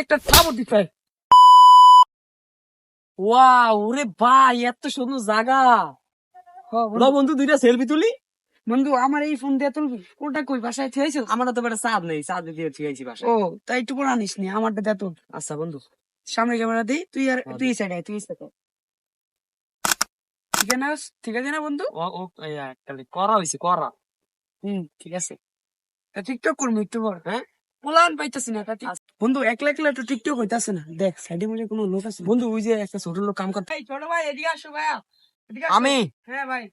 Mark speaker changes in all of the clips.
Speaker 1: একটা থাবর দিতে হয়। ওয়াও ওরে ভাই এত সুন্দর জায়গা। বন্ধু দুইটা সেলফি তুলি।
Speaker 2: বন্ধু আমার এই ফোন দিয়ে তুলবি? কোনটা কই বাসায় থেয়েছ?
Speaker 1: আমার তো বেটা চাঁদ নেই, চাঁদ দিয়ে ঠিকাইছি বাসায়।
Speaker 2: ও তাই একটু করে আনিস নি, আমারটা দিয়ে তুল।
Speaker 1: আচ্ছা বন্ধু
Speaker 2: সামনে ক্যামেরা দিই, তুই আর
Speaker 1: হ্যাঁ,
Speaker 2: তুই এই সাইডে, তুই এই সাইডে। ঠিক আছে না বন্ধু?
Speaker 1: ও ও করা হয়েছে করা।
Speaker 2: ঠিক আছে। তা টিকটক করবো একটু পর, হ্যাঁ? পোলান পাইতাছি না তা বন্ধু, একলা একলা তো টিকটক হইতাছে না। দেখ সাইডে মধ্যে কোনো লোক আছে?
Speaker 1: বন্ধু ওই যে একটা ছোট লোক কাম করতে।
Speaker 2: ছোট ভাই এদিকে আসো ভাইয়া, এদিকে আসো।
Speaker 1: আমি
Speaker 2: হ্যাঁ ভাই।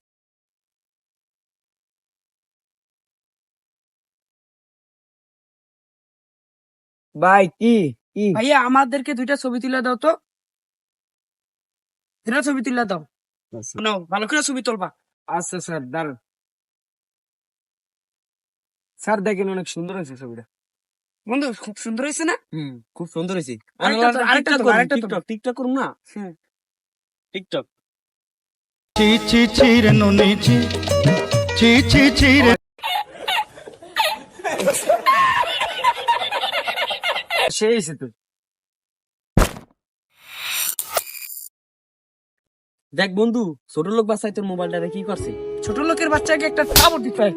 Speaker 1: ভাই কি কি
Speaker 2: ভাইয়া আমাদেরকে দুইটা ছবি তুলে দাও তো, দুটা ছবি তুলে দাও। নাও, ভালো করে ছবি তুলবা।
Speaker 1: আচ্ছা স্যার দাঁড়ান। স্যার দেখেন অনেক সুন্দর হয়েছে ছবিটা।
Speaker 2: বন্ধু খুব সুন্দর হয়েছে না?
Speaker 1: খুব সুন্দর হয়েছে।
Speaker 2: আরেকটা তোলো, আরেকটা তোলো।
Speaker 1: টিকটক করুন না।
Speaker 2: হ্যাঁ।
Speaker 1: টিকটক
Speaker 3: ছি ছি ছি রে নুনি ছি ছি ছি ছি রে
Speaker 1: সেই হয়েছে তো। দেখ বন্ধু, ছোট লোক বাচ্চায় তোর মোবাইলটা কি করছে।
Speaker 2: ছোট লোকের বাচ্চাকে একটা থাবর দিতে হয়।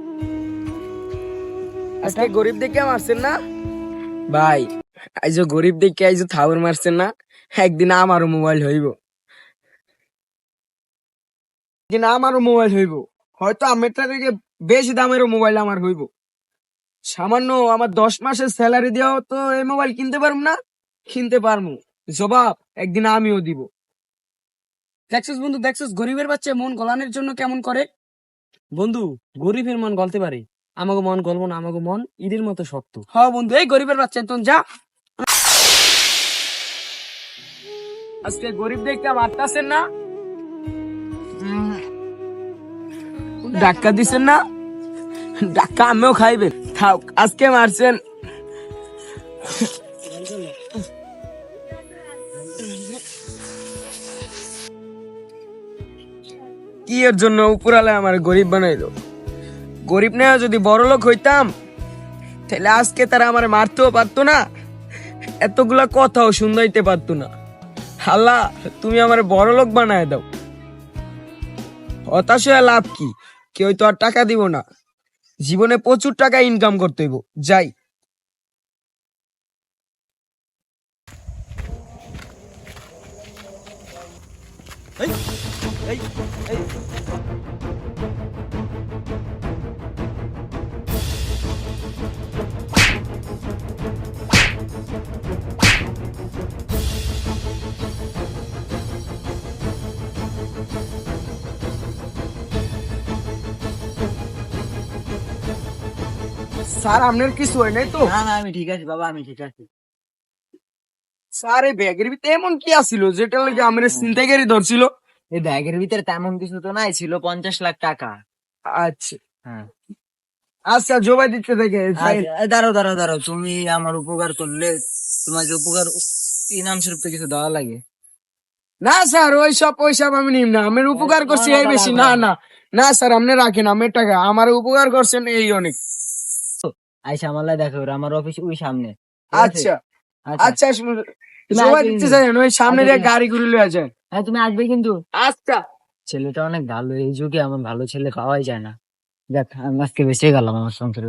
Speaker 4: আজকে গরিব দেখে মারছেন না ভাই? আইজ গরিব দেখে আইজ থাবর মারছেন না? একদিন আমারও মোবাইল হইব, একদিন আমারও মোবাইল হইব। হয়তো আমেরটা থেকে বেশি দামেরও মোবাইল আমার হইব। সামান্য আমার 10 মাসের স্যালারি দিয়েও তো এই মোবাইল কিনতে পারবো না? কিনতে পারবো, জবাব একদিন আমিও দিব।
Speaker 2: দেখছিস বন্ধু, দেখছিস গরিবের বাচ্চা মন গলানোর জন্য কেমন করে?
Speaker 1: বন্ধু গরিবের মন গলতে পারে, আমাকে মন গলবো না। আমাকে মন ঈদের মতো শক্ত।
Speaker 2: হ্যাঁ বন্ধু, এই গরিবের বাচ্চা তুই যা।
Speaker 4: আজকে গরিব দেখতে মারতাছেন না? ধাক্কা দিছেন না? ধাক্কা আমিও খাইবেন। থাক, আজকে মারছেন। কি এর জন্য উপরালে আমার গরিব বানাইলো? গরিব না যদি বড় লোক হইতাম তাহলে আজকে তারা আমার মারতেও পারতো না, এতগুলা কথাও শুনাইতে পারতো না। আল্লাহ তুমি আমার বড় লোক বানায় দাও। হতাশ হয়ে লাভ কি? কেউ তো আর টাকা দিব না। জীবনে প্রচুর টাকা ইনকাম করতে হইব। যাই। স্যার আপনার কিছু হয় নাই তো?
Speaker 1: না না আমি ঠিক আছি বাবা, আমি ঠিক আছি।
Speaker 4: স্যার এই ব্যাগের ভিতরে এমন কি আছিল যেটা লাগে আমার ছিনতাইকারী ধরছিল?
Speaker 1: এই ব্যাগের ভিতরে তেমন কিছু তো নাই, ছিল 50 লাখ টাকা।
Speaker 4: আচ্ছা
Speaker 1: হ্যাঁ
Speaker 4: আচ্ছা, জবাই দিতে থেকে
Speaker 1: দাঁড়াও দাঁড়াও দাঁড়াও, তুমি আমার উপকার করলে তোমাকে উপকার ইনাম স্বরূপ তো কিছু দেওয়া লাগে।
Speaker 4: না স্যার, ওইসব আমি নিম না। আমার উপকার করছি এই বেশি না। না না স্যার, আপনি রাখেন আমার টাকা। আমার উপকার করছেন এই অনেক।
Speaker 1: আইসা আমালাই দেখো, আমার অফিস ওই সামনে।
Speaker 4: আচ্ছা
Speaker 1: আচ্ছা
Speaker 4: আচ্ছা,
Speaker 1: তুমি
Speaker 4: জবাই
Speaker 1: আসবে
Speaker 4: দিতে
Speaker 1: কিন্তু।
Speaker 4: চাই ওই সামনে
Speaker 1: আসবে
Speaker 4: দিয়ে
Speaker 1: কিন্তু।
Speaker 4: গাড়ি ঘুরে লয়ে যায়।
Speaker 1: হ্যাঁ তুমি আসবে কিন্তু।
Speaker 4: আচ্ছা
Speaker 1: ছেলেটা অনেক ভালো, এই যুগে আমার ভালো ছেলে পাওয়াই যায় না। দেখ আমি আজকে বেঁচে গেলাম আমার সংসারে।